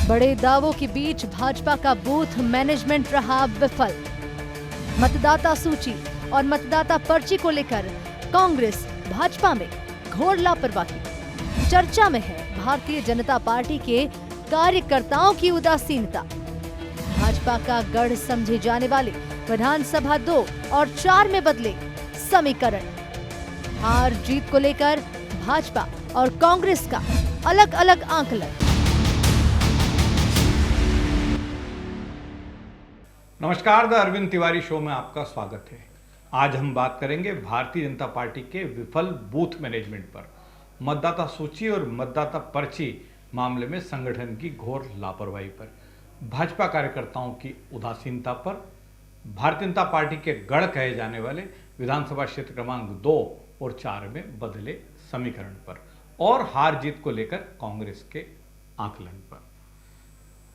बड़े दावों के बीच भाजपा का बूथ मैनेजमेंट रहा विफल। मतदाता सूची और मतदाता पर्ची को लेकर कांग्रेस भाजपा में घोर लापरवाही। चर्चा में है भारतीय जनता पार्टी के कार्यकर्ताओं की उदासीनता। भाजपा का गढ़ समझे जाने वाले विधानसभा 2 और 4 में बदले समीकरण। हार जीत को लेकर भाजपा और कांग्रेस का अलग अलग आंकलन। नमस्कार, द अरविंद तिवारी शो में आपका स्वागत है। आज हम बात करेंगे भारतीय जनता पार्टी के विफल बूथ मैनेजमेंट पर, मतदाता सूची और मतदाता पर्ची मामले में संगठन की घोर लापरवाही पर, भाजपा कार्यकर्ताओं की उदासीनता पर, भारतीय जनता पार्टी के गढ़ कहे जाने वाले विधानसभा क्षेत्र क्रमांक 2 और 4 में बदले समीकरण पर और हार जीत को लेकर कांग्रेस के आकलन पर।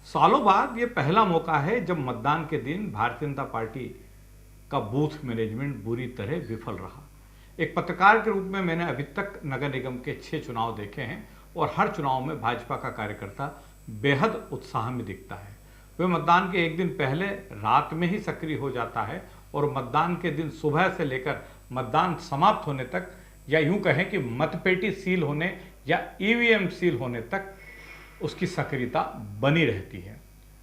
सालों बाद ये पहला मौका है जब मतदान के दिन भारतीय जनता पार्टी का बूथ मैनेजमेंट बुरी तरह विफल रहा। एक पत्रकार के रूप में मैंने अभी तक नगर निगम के 6 चुनाव देखे हैं और हर चुनाव में भाजपा का कार्यकर्ता बेहद उत्साह में दिखता है। वह मतदान के एक दिन पहले रात में ही सक्रिय हो जाता है और मतदान के दिन सुबह से लेकर मतदान समाप्त होने तक, या यूं कहें कि मतपेटी सील होने या ईवीएम सील होने तक उसकी सक्रियता बनी रहती है।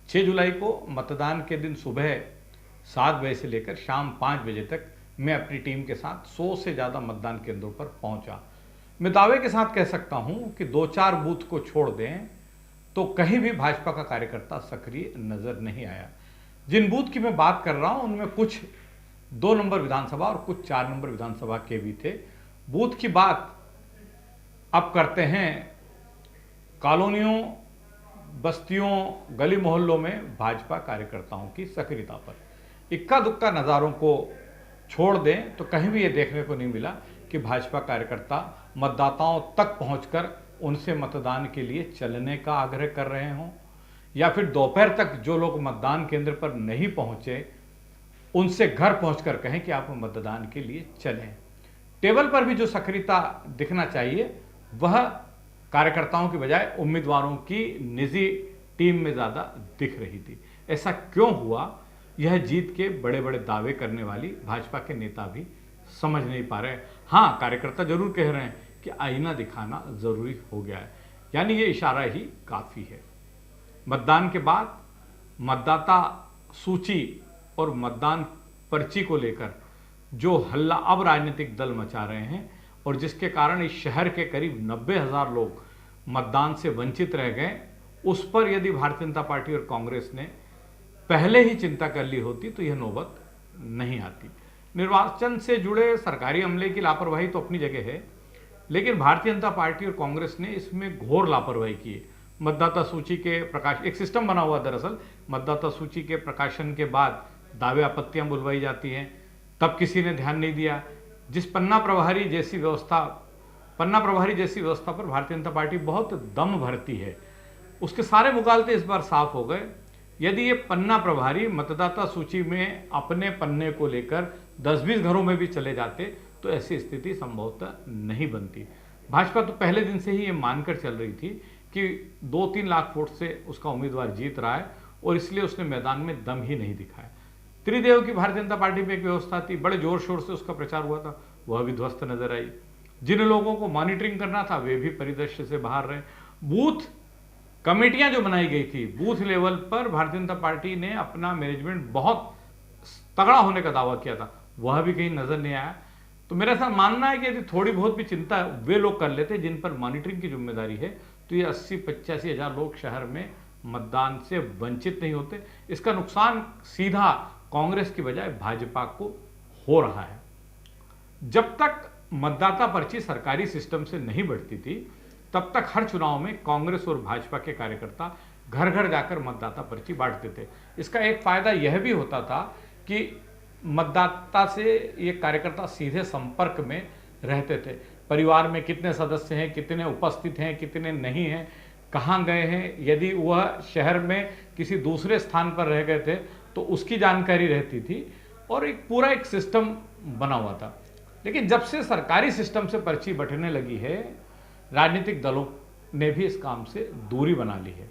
6 जुलाई को मतदान के दिन सुबह 7 बजे से लेकर शाम 5 बजे तक मैं अपनी टीम के साथ 100 से ज़्यादा मतदान केंद्रों पर पहुंचा। मैं दावे के साथ कह सकता हूं कि 2-4 बूथ को छोड़ दें तो कहीं भी भाजपा का कार्यकर्ता सक्रिय नजर नहीं आया। जिन बूथ की मैं बात कर रहा हूं उनमें कुछ 2 नंबर विधानसभा और कुछ 4 नंबर विधानसभा के भी थे। बूथ की बात अब करते हैं कॉलोनियों, बस्तियों, गली मोहल्लों में भाजपा कार्यकर्ताओं की सक्रियता पर। इक्का दुक्का नज़ारों को छोड़ दें तो कहीं भी ये देखने को नहीं मिला कि भाजपा कार्यकर्ता मतदाताओं तक पहुंचकर उनसे मतदान के लिए चलने का आग्रह कर रहे हों, या फिर दोपहर तक जो लोग मतदान केंद्र पर नहीं पहुंचे उनसे घर पहुंचकर कहें कि आप मतदान के लिए चलें। टेबल पर भी जो सक्रियता दिखना चाहिए वह कार्यकर्ताओं की बजाय उम्मीदवारों की निजी टीम में ज़्यादा दिख रही थी। ऐसा क्यों हुआ, यह जीत के बड़े बड़े दावे करने वाली भाजपा के नेता भी समझ नहीं पा रहे। हाँ, कार्यकर्ता जरूर कह रहे हैं कि आईना दिखाना जरूरी हो गया है, यानी ये इशारा ही काफ़ी है। मतदान के बाद मतदाता सूची और मतदान पर्ची को लेकर जो हल्ला अब राजनीतिक दल मचा रहे हैं और जिसके कारण इस शहर के करीब 90,000 लोग मतदान से वंचित रह गए, उस पर यदि भारतीय जनता पार्टी और कांग्रेस ने पहले ही चिंता कर ली होती तो यह नौबत नहीं आती। निर्वाचन से जुड़े सरकारी अमले की लापरवाही तो अपनी जगह है, लेकिन भारतीय जनता पार्टी और कांग्रेस ने इसमें घोर लापरवाही की है। मतदाता सूची के प्रकाश, एक सिस्टम बना हुआ दरअसल, मतदाता सूची के प्रकाशन के बाद दावे आपत्तियां बुलवाई जाती हैं, तब किसी ने ध्यान नहीं दिया। जिस पन्ना प्रभारी जैसी व्यवस्था पर भारतीय जनता पार्टी बहुत दम भरती है, उसके सारे मुगालते इस बार साफ हो गए। यदि ये पन्ना प्रभारी मतदाता सूची में अपने पन्ने को लेकर 10-20 घरों में भी चले जाते तो ऐसी स्थिति संभवतः नहीं बनती। भाजपा तो पहले दिन से ही ये मानकर चल रही थी कि 2-3 लाख वोट से उसका उम्मीदवार जीत रहा है और इसलिए उसने मैदान में दम ही नहीं दिखाया। त्रिदेव की भारतीय जनता पार्टी में एक व्यवस्था थी, बड़े जोर शोर से उसका प्रचार हुआ था, वह भी ध्वस्त नजर आई। जिन लोगों को मॉनिटरिंग करना था वे भी परिदृश्य से बाहर रहे। बूथ कमेटियां जो बनाई गई थी, बूथ लेवल पर भारतीय जनता पार्टी ने अपना मैनेजमेंट बहुत तगड़ा होने का दावा किया था, वह भी कहीं नजर नहीं आया। तो मेरा ऐसा मानना है कि यदि थोड़ी बहुत भी चिंता वे लोग कर लेते जिन पर मॉनिटरिंग की जिम्मेदारी है, तो ये 80-85 हजार लोग शहर में मतदान से वंचित नहीं होते। इसका नुकसान सीधा कांग्रेस की बजाय भाजपा को हो रहा है। जब तक मतदाता पर्ची सरकारी सिस्टम से नहीं बढ़ती थी, तब तक हर चुनाव में कांग्रेस और भाजपा के कार्यकर्ता घर घर जाकर मतदाता पर्ची बांटते थे। इसका एक फायदा यह भी होता था कि मतदाता से ये कार्यकर्ता सीधे संपर्क में रहते थे। परिवार में कितने सदस्य हैं, कितने उपस्थित हैं, कितने नहीं हैं, कहाँ गए हैं, यदि वह शहर में किसी दूसरे स्थान पर रह गए थे तो उसकी जानकारी रहती थी और एक सिस्टम बना हुआ था। लेकिन जब से सरकारी सिस्टम से पर्ची बंटने लगी है, राजनीतिक दलों ने भी इस काम से दूरी बना ली है।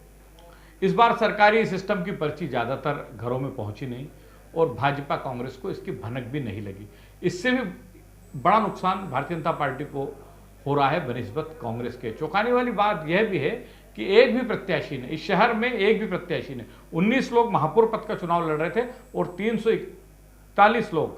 इस बार सरकारी सिस्टम की पर्ची ज़्यादातर घरों में पहुंची नहीं और भाजपा कांग्रेस को इसकी भनक भी नहीं लगी। इससे भी बड़ा नुकसान भारतीय जनता पार्टी को हो रहा है बनिस्बत कांग्रेस के। चौंकाने वाली बात यह भी है कि एक भी प्रत्याशी ने इस शहर में 19 लोग महापौर पद का चुनाव लड़ रहे थे और 341 लोग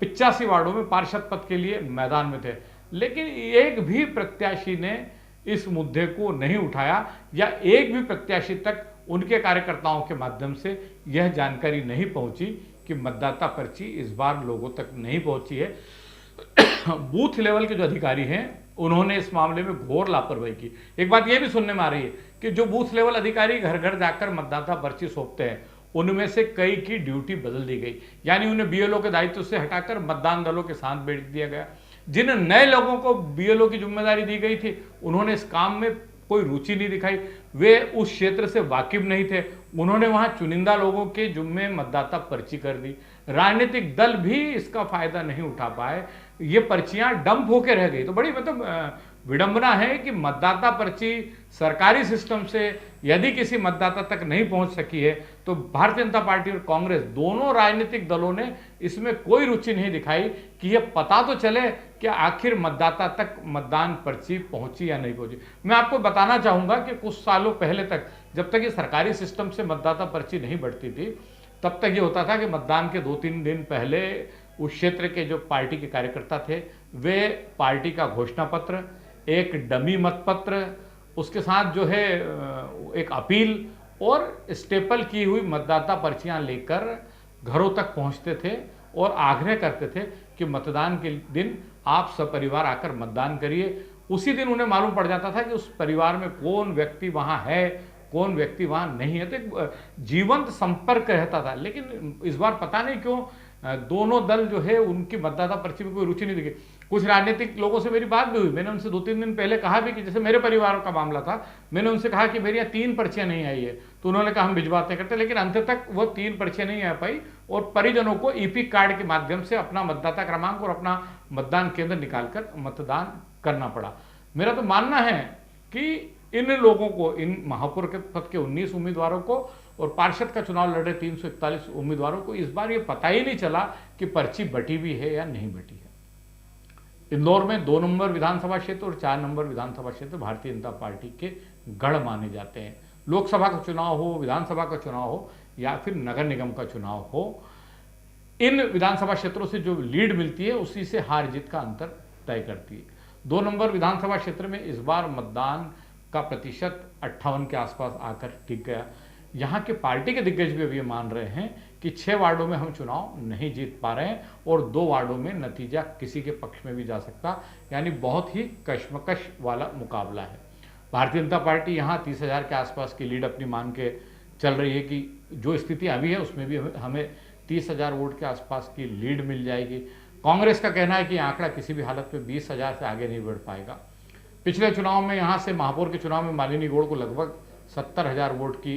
85 वार्डों में पार्षद पद के लिए मैदान में थे, लेकिन एक भी प्रत्याशी ने इस मुद्दे को नहीं उठाया या एक भी प्रत्याशी तक उनके कार्यकर्ताओं के माध्यम से यह जानकारी नहीं पहुंची कि मतदाता पर्ची इस बार लोगों तक नहीं पहुंची है। बूथ लेवल के जो अधिकारी हैं उन्होंने इस मामले में घोर लापरवाही की। एक बात यह भी सुनने में आ रही है कि जो बूथ लेवल अधिकारी घर घर जाकर मतदाता पर्ची सौंपते हैं उनमें से कई की ड्यूटी बदल दी गई, यानी उन्हें बीएलओ के दायित्व से हटाकर मतदान दलों के साथ बैठ दिया गया। जिन नए लोगों को बीएलओ की जिम्मेदारी दी गई थी उन्होंने इस काम में कोई रुचि नहीं दिखाई, वे उस क्षेत्र से वाकिफ नहीं थे, उन्होंने वहां चुनिंदा लोगों के जुम्मे मतदाता पर्ची कर दी। राजनीतिक दल भी इसका फायदा नहीं उठा पाए, ये पर्चियां डंप होकर रह गई। तो बड़ी विडंबना है कि मतदाता पर्ची सरकारी सिस्टम से यदि किसी मतदाता तक नहीं पहुंच सकी है तो भारतीय जनता पार्टी और कांग्रेस दोनों राजनीतिक दलों ने इसमें कोई रुचि नहीं दिखाई कि यह पता तो चले कि आखिर मतदाता तक मतदान पर्ची पहुंची या नहीं पहुंची। मैं आपको बताना चाहूंगा कि कुछ सालों पहले तक जब तक ये सरकारी सिस्टम से मतदाता पर्ची नहीं बढ़ती थी तब तक ये होता था कि मतदान के 2-3 दिन पहले उस क्षेत्र के जो पार्टी के कार्यकर्ता थे वे पार्टी का घोषणा पत्र, एक डमी मतपत्र, उसके साथ जो है एक अपील और स्टेपल की हुई मतदाता पर्चियां लेकर घरों तक पहुंचते थे और आग्रह करते थे कि मतदान के दिन आप सपरिवार आकर मतदान करिए। उसी दिन उन्हें मालूम पड़ जाता था कि उस परिवार में कौन व्यक्ति वहां है, कौन व्यक्ति वहां नहीं है, तो एक जीवंत संपर्क रहता था। लेकिन इस बार पता नहीं क्यों दोनों दल जो है उनकी मतदाता पर्ची में कोई रुचि नहीं दिखी। कुछ राजनीतिक लोगों से मेरी बात भी हुई, मैंने उनसे 2-3 दिन पहले कहा भी कि जैसे मेरे परिवार का मामला था, मैंने उनसे कहा कि मेरी यहाँ 3 पर्चियां नहीं आई है, तो उन्होंने कहा हम भिजवाते करते, लेकिन अंत तक वो 3 पर्चियां नहीं आ पाई और परिजनों को ईपी कार्ड के माध्यम से अपना मतदाता क्रमांक और अपना मतदान केंद्र निकालकर मतदान करना पड़ा। मेरा तो मानना है कि इन लोगों को, इन महापौर के पद के 19 उम्मीदवारों को और पार्षद का चुनाव लड़ रहे 341 उम्मीदवारों को इस बार ये पता ही नहीं चला कि पर्ची बटी भी है या नहीं बटी है। इंदौर में 2 नंबर विधानसभा क्षेत्र और 4 नंबर विधानसभा क्षेत्र भारतीय जनता पार्टी के गढ़ माने जाते हैं। लोकसभा का चुनाव हो, विधानसभा का चुनाव हो या फिर नगर निगम का चुनाव हो, इन विधानसभा क्षेत्रों से जो लीड मिलती है उसी से हार जीत का अंतर तय करती है। 2 नंबर विधानसभा क्षेत्र में इस बार मतदान का प्रतिशत 58 के आसपास आकर टिक गया। यहाँ के पार्टी के दिग्गज भी अब ये मान रहे हैं कि 6 वार्डों में हम चुनाव नहीं जीत पा रहे हैं और 2 वार्डों में नतीजा किसी के पक्ष में भी जा सकता, यानी बहुत ही कशमकश वाला मुकाबला है। भारतीय जनता पार्टी यहाँ 30,000 के आसपास की लीड अपनी मान के चल रही है कि जो स्थिति अभी है उसमें भी हमें 30,000 वोट के आसपास की लीड मिल जाएगी। कांग्रेस का कहना है कि आंकड़ा किसी भी हालत में 20,000 से आगे नहीं बढ़ पाएगा। पिछले चुनाव में यहाँ से महापौर के चुनाव में मालिनी गौड़ को लगभग 70,000 वोट की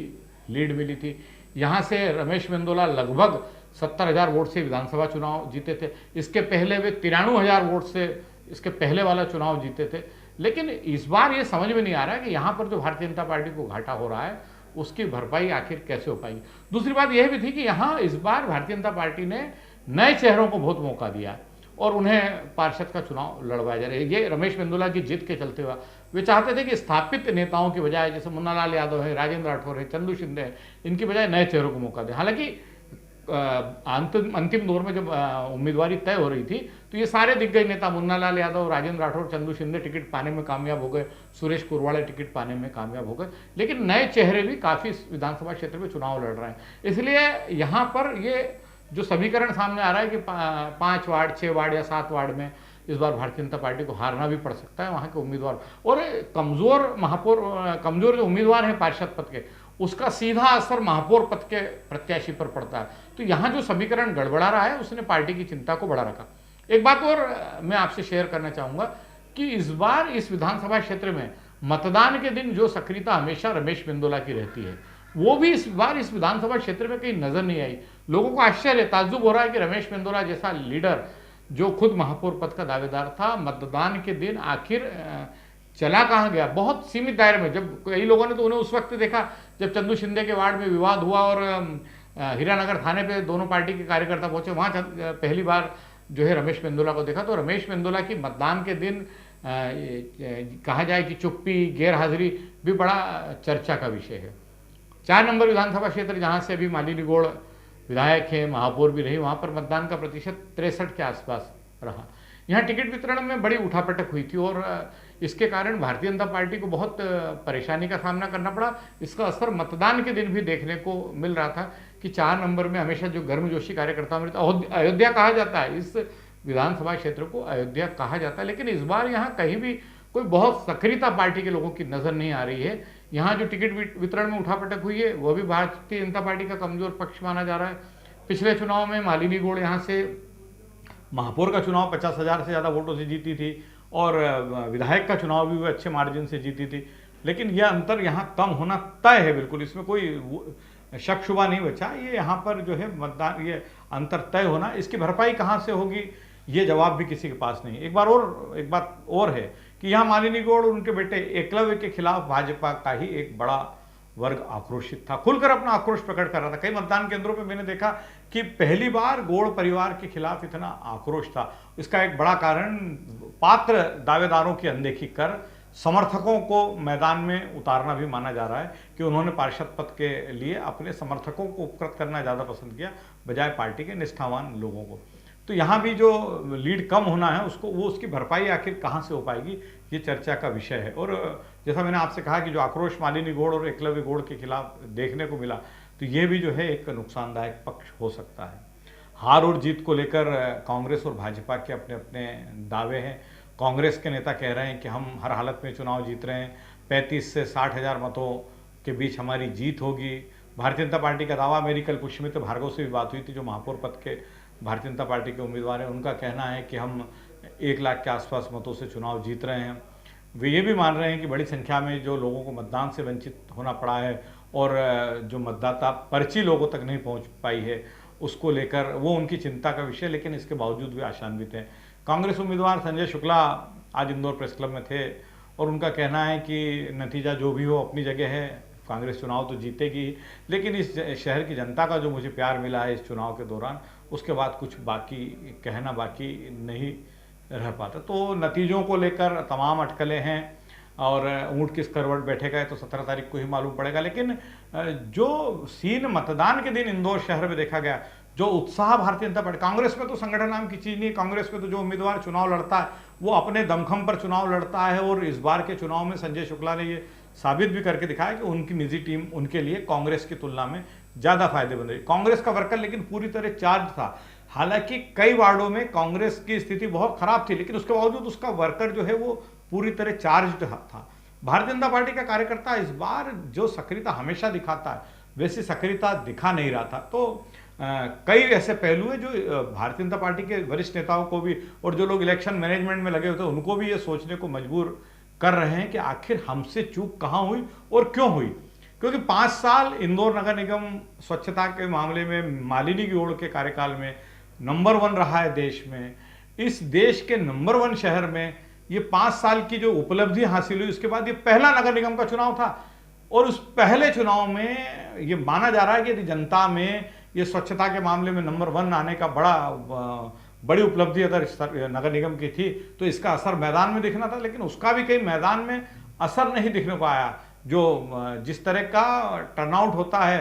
लीड मिली थी। यहाँ से रमेश मेंदोला लगभग 70,000 वोट से विधानसभा चुनाव जीते थे। इसके पहले वे 93,000 वोट से इसके पहले वाला चुनाव जीते थे। लेकिन इस बार ये समझ में नहीं आ रहा है कि यहाँ पर जो भारतीय जनता पार्टी को घाटा हो रहा है उसकी भरपाई आखिर कैसे हो पाएगी। दूसरी बात यह भी थी कि यहाँ इस बार भारतीय जनता पार्टी ने नए चेहरों को बहुत मौका दिया और उन्हें पार्षद का चुनाव लड़वाया जा रहा है। ये रमेश मेंदोला की जिद के चलते हुआ वे चाहते थे कि स्थापित नेताओं की बजाय, जैसे मुन्ना लाल यादव है, राजेंद्र राठौर है, चंदू शिंदे है, इनकी बजाय नए चेहरों को मौका दें। हालांकि अंतिम दौर में जब उम्मीदवारी तय हो रही थी तो ये सारे दिग्गज नेता मुन्ना लाल यादव, राजेंद्र राठौर, चंदू शिंदे टिकट पाने में कामयाब हो गए, सुरेश कुरवाड़े टिकट पाने में कामयाब हो गए, लेकिन नए चेहरे भी काफ़ी विधानसभा क्षेत्र में चुनाव लड़ रहे हैं। इसलिए यहाँ पर ये जो समीकरण सामने आ रहा है कि 5 वार्ड, 6 वार्ड या 7 वार्ड में इस बार भारतीय जनता पार्टी को हारना भी पड़ सकता है वहाँ के उम्मीदवार, और कमजोर जो उम्मीदवार हैं पार्षद पद के, उसका सीधा असर महापौर पद के प्रत्याशी पर पड़ता है। तो यहाँ जो समीकरण गड़बड़ा रहा है उसने पार्टी की चिंता को बढ़ा रखा। एक बात और मैं आपसे शेयर करना चाहूँगा कि इस बार इस विधानसभा क्षेत्र में मतदान के दिन जो सक्रियता हमेशा रमेश मेंदोला की रहती है वो भी इस बार इस विधानसभा क्षेत्र में कहीं नजर नहीं आई। लोगों को आश्चर्य, ताज्जुब हो रहा है कि रमेश मेंदोला जैसा लीडर जो खुद महापौर पद का दावेदार था, मतदान के दिन आखिर चला कहाँ गया, बहुत सीमित दायरे में। जब कई लोगों ने तो उन्हें उस वक्त देखा जब चंदू शिंदे के वार्ड में विवाद हुआ और हीरानगर थाने पे दोनों पार्टी के कार्यकर्ता पहुंचे, वहाँ पहली बार जो है रमेश मेंदोला को देखा। तो रमेश मेंदोला की मतदान के दिन कहा जाए कि चुप्पी, गैर हाजिरी भी बड़ा चर्चा का विषय है। 4 नंबर विधानसभा क्षेत्र जहाँ से अभी मालिनी गौड़ विधायक हैं, महापौर भी रही, वहाँ पर मतदान का प्रतिशत 63 के आसपास रहा। यहाँ टिकट वितरण में बड़ी उठापटक हुई थी और इसके कारण भारतीय जनता पार्टी को बहुत परेशानी का सामना करना पड़ा। इसका असर मतदान के दिन भी देखने को मिल रहा था कि 4 नंबर में हमेशा जो गर्मजोशी कार्यकर्ता में अयोध्या कहा जाता है, इस विधानसभा क्षेत्र को अयोध्या कहा जाता है, लेकिन इस बार यहाँ कहीं भी कोई बहुत सक्रियता पार्टी के लोगों की नजर नहीं आ रही है। यहाँ जो टिकट वितरण में उठापटक हुई है वह भी भारतीय जनता पार्टी का कमजोर पक्ष माना जा रहा है। पिछले चुनाव में मालिनी गौड़ यहाँ से महापौर का चुनाव 50,000 से ज़्यादा वोटों से जीती थी और विधायक का चुनाव भी वो अच्छे मार्जिन से जीती थी, लेकिन यह अंतर यहाँ कम होना तय है बिल्कुल, इसमें कोई शक शुबा नहीं बचा। ये यहाँ पर जो है मतदान, ये अंतर तय होना, इसकी भरपाई कहाँ से होगी ये जवाब भी किसी के पास नहीं। एक बात और है कि यहाँ मालिनी गौड़ और उनके बेटे एकलव्य के खिलाफ भाजपा का ही एक बड़ा वर्ग आक्रोशित था, खुलकर अपना आक्रोश प्रकट कर रहा था। कई मतदान केंद्रों पे मैंने देखा कि पहली बार गौड़ परिवार के खिलाफ इतना आक्रोश था। इसका एक बड़ा कारण पात्र दावेदारों की अनदेखी कर समर्थकों को मैदान में उतारना भी माना जा रहा है कि उन्होंने पार्षद पद के लिए अपने समर्थकों को उपकृत करना ज़्यादा पसंद किया बजाय पार्टी के निष्ठावान लोगों को। तो यहाँ भी जो लीड कम होना है उसकी भरपाई आखिर कहाँ से हो पाएगी, ये चर्चा का विषय है। और जैसा मैंने आपसे कहा कि जो आक्रोश मालिनी गौड़ और एकलव्य गौड़ के खिलाफ देखने को मिला, तो ये भी जो है एक नुकसानदायक पक्ष हो सकता है। हार और जीत को लेकर कांग्रेस और भाजपा के अपने अपने दावे हैं। कांग्रेस के नेता कह रहे हैं कि हम हर हालत में चुनाव जीत रहे हैं, 35 से 60,000 मतों के बीच हमारी जीत होगी। भारतीय जनता पार्टी का दावा, मेरी कल पुष्यमित्र भार्गव से भी बात हुई थी जो महापौर पद के भारतीय जनता पार्टी के उम्मीदवार हैं, उनका कहना है कि हम 1 लाख के आसपास मतों से चुनाव जीत रहे हैं। वे ये भी मान रहे हैं कि बड़ी संख्या में जो लोगों को मतदान से वंचित होना पड़ा है और जो मतदाता पर्ची लोगों तक नहीं पहुंच पाई है, उसको लेकर वो उनकी चिंता का विषय, लेकिन इसके बावजूद वे आशान्वित हैं। कांग्रेस उम्मीदवार संजय शुक्ला आज इंदौर प्रेस क्लब में थे और उनका कहना है कि नतीजा जो भी हो अपनी जगह है, कांग्रेस चुनाव तो जीतेगी, लेकिन इस शहर की जनता का जो मुझे प्यार मिला है इस चुनाव के दौरान, उसके बाद कुछ कहना बाकी नहीं रह पाता। तो नतीजों को लेकर तमाम अटकलें हैं और ऊँट किस करवट बैठेगा है तो 17 तारीख को ही मालूम पड़ेगा। लेकिन जो सीन मतदान के दिन इंदौर शहर में देखा गया, जो उत्साह भारतीय जनता पार्टी, कांग्रेस में तो संगठन नाम की चीज़ नहीं, कांग्रेस में तो जो उम्मीदवार चुनाव लड़ता है वो अपने दमखम पर चुनाव लड़ता है। और इस बार के चुनाव में संजय शुक्ला ने ये साबित भी करके दिखाया कि उनकी निजी टीम उनके लिए कांग्रेस की तुलना में ज़्यादा फायदेमंद रही। कांग्रेस का वर्कर लेकिन पूरी तरह चार्ज था। हालांकि कई वार्डों में कांग्रेस की स्थिति बहुत खराब थी, लेकिन उसके बावजूद उसका वर्कर जो है वो पूरी तरह चार्ज था। भारतीय जनता पार्टी का कार्यकर्ता इस बार जो सक्रियता हमेशा दिखाता है वैसी सक्रियता दिखा नहीं रहा था। तो कई ऐसे पहलू है जो भारतीय जनता पार्टी के वरिष्ठ नेताओं को भी और जो लोग इलेक्शन मैनेजमेंट में लगे हुए थे उनको भी ये सोचने को मजबूर कर रहे हैं कि आखिर हमसे चूक कहाँ हुई और क्यों हुई। क्योंकि 5 साल इंदौर नगर निगम स्वच्छता के मामले में मालिनी गौड़ के कार्यकाल में नंबर 1 रहा है देश में। इस देश के नंबर 1 शहर में ये 5 साल की जो उपलब्धि हासिल हुई, उसके बाद ये पहला नगर निगम का चुनाव था और उस पहले चुनाव में ये माना जा रहा है कि यदि जनता में ये स्वच्छता के मामले में नंबर 1 आने का बड़ी उपलब्धि अगर नगर निगम की थी तो इसका असर मैदान में दिखना था, लेकिन उसका भी कहीं मैदान में असर नहीं दिखने को आया। जो जिस तरह का टर्नआउट होता है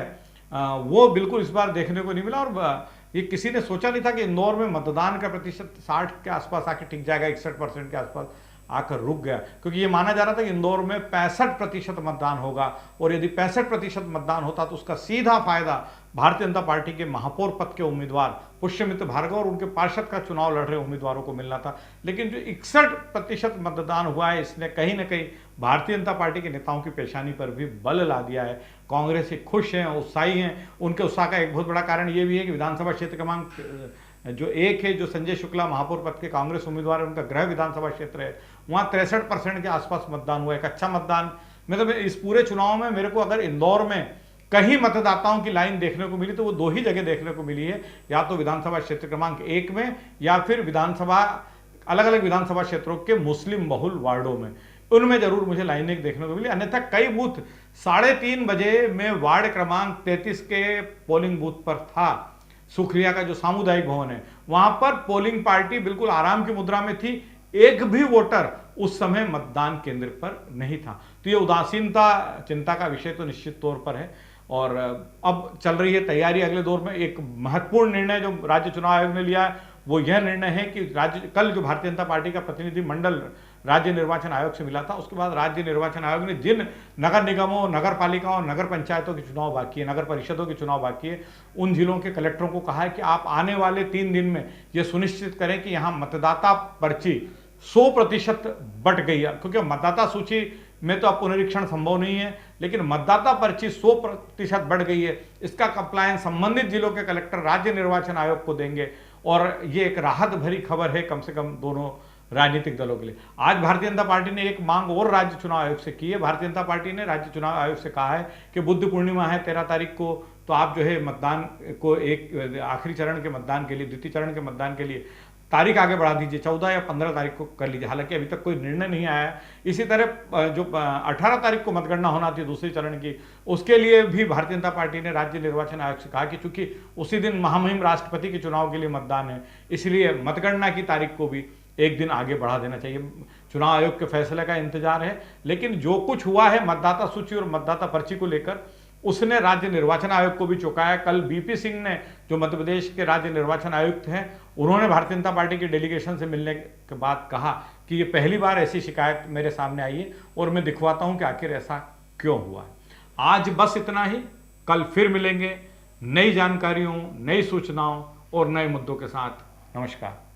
वो बिल्कुल इस बार देखने को नहीं मिला। और ये किसी ने सोचा नहीं था कि इंदौर में मतदान का प्रतिशत 60 के आसपास आके टिक जाएगा, 61% के आसपास आकर रुक गया, क्योंकि ये माना जा रहा था कि इंदौर में 65% मतदान होगा और यदि 65% मतदान होता तो उसका सीधा फायदा भारतीय जनता पार्टी के महापौर पद के उम्मीदवार पुष्यमित्र भार्गव और उनके पार्षद का चुनाव लड़ रहे उम्मीदवारों को मिलना था। लेकिन जो 61% मतदान हुआ है इसने कहीं ना कहीं भारतीय जनता पार्टी के नेताओं की पेशानी पर भी बल ला दिया है। कांग्रेस से खुश हैं, उत्साही हैं। उनके उत्साह का एक बहुत बड़ा कारण ये भी है कि विधानसभा क्षेत्र क्रमांक जो 1 है, जो संजय शुक्ला महापौर पद के कांग्रेस उम्मीदवार है, उनका गृह विधानसभा क्षेत्र है, वहाँ 63% के आसपास मतदान हुआ है। एक अच्छा मतदान, मतलब इस पूरे चुनाव में मेरे को अगर इंदौर में कहीं मतदाताओं की लाइन देखने को मिली तो वो 2 ही जगह देखने को मिली है, या तो विधानसभा क्षेत्र क्रमांक 1 में या फिर अलग अलग विधानसभा क्षेत्रों के मुस्लिम बहुल वार्डों में। उनमें जरूर मुझे लाइनें देखने को मिली। अन्यथा कई बूथ 3:30 बजे में वार्ड क्रमांक 33 के पोलिंग बूथ पर था, सुखरिया का जो सामुदायिक भवन है, वहां पर पोलिंग पार्टी बिल्कुल आराम की मुद्रा में थी। एक भी वोटर उस समय मतदान केंद्र पर नहीं था। तो ये उदासीनता चिंता का विषय तो निश्चित तौर पर है। और अब चल रही है तैयारी अगले दौर में। एक महत्वपूर्ण निर्णय जो राज्य चुनाव आयोग ने लिया है वो यह निर्णय है कि कल जो भारतीय जनता पार्टी का प्रतिनिधि मंडल राज्य निर्वाचन आयोग से मिला था, उसके बाद राज्य निर्वाचन आयोग ने जिन नगर निगमों, नगर पालिकाओं, नगर पंचायतों के चुनाव बाकी है, नगर परिषदों के चुनाव बाकी है, उन जिलों के कलेक्टरों को कहा है कि आप आने वाले 3 दिन में ये सुनिश्चित करें कि यहाँ मतदाता पर्ची 100% बट गई है। क्योंकि मतदाता सूची में तो अब पुनरीक्षण संभव नहीं है, लेकिन मतदाता पर्ची 100% बढ़ गई है। इसका कंप्लायंस संबंधित जिलों के कलेक्टर राज्य निर्वाचन आयोग को देंगे और ये एक राहत भरी खबर है कम से कम दोनों राजनीतिक दलों के लिए। आज भारतीय जनता पार्टी ने एक मांग और राज्य चुनाव आयोग से की है। भारतीय जनता पार्टी ने राज्य चुनाव आयोग से कहा है कि बुद्ध पूर्णिमा है 13 तारीख को, तो आप जो है मतदान को एक आखिरी चरण के मतदान के लिए, द्वितीय चरण के मतदान के लिए तारीख आगे बढ़ा दीजिए, 14 या 15 तारीख को कर लीजिए। हालांकि अभी तक कोई निर्णय नहीं आया है। इसी तरह जो 18 तारीख को मतगणना होना थी दूसरे चरण की, उसके लिए भी भारतीय जनता पार्टी ने राज्य निर्वाचन आयोग से कहा कि चूंकि उसी दिन महामहिम राष्ट्रपति के चुनाव के लिए मतदान है, इसलिए मतगणना की तारीख को भी एक दिन आगे बढ़ा देना चाहिए। चुनाव आयोग के फैसले का इंतजार है। लेकिन जो कुछ हुआ है मतदाता सूची और मतदाता पर्ची को लेकर, उसने राज्य निर्वाचन आयोग को भी चौंकाया। कल बीपी सिंह ने, जो मध्य प्रदेश के राज्य निर्वाचन आयुक्त हैं, उन्होंने भारतीय जनता पार्टी के डेलीगेशन से मिलने के बाद कहा कि ये पहली बार ऐसी शिकायत मेरे सामने आई है और मैं दिखवाता हूं कि आखिर ऐसा क्यों हुआ है। आज बस इतना ही। कल फिर मिलेंगे नई जानकारियों, नई सूचनाओं और नए मुद्दों के साथ। नमस्कार।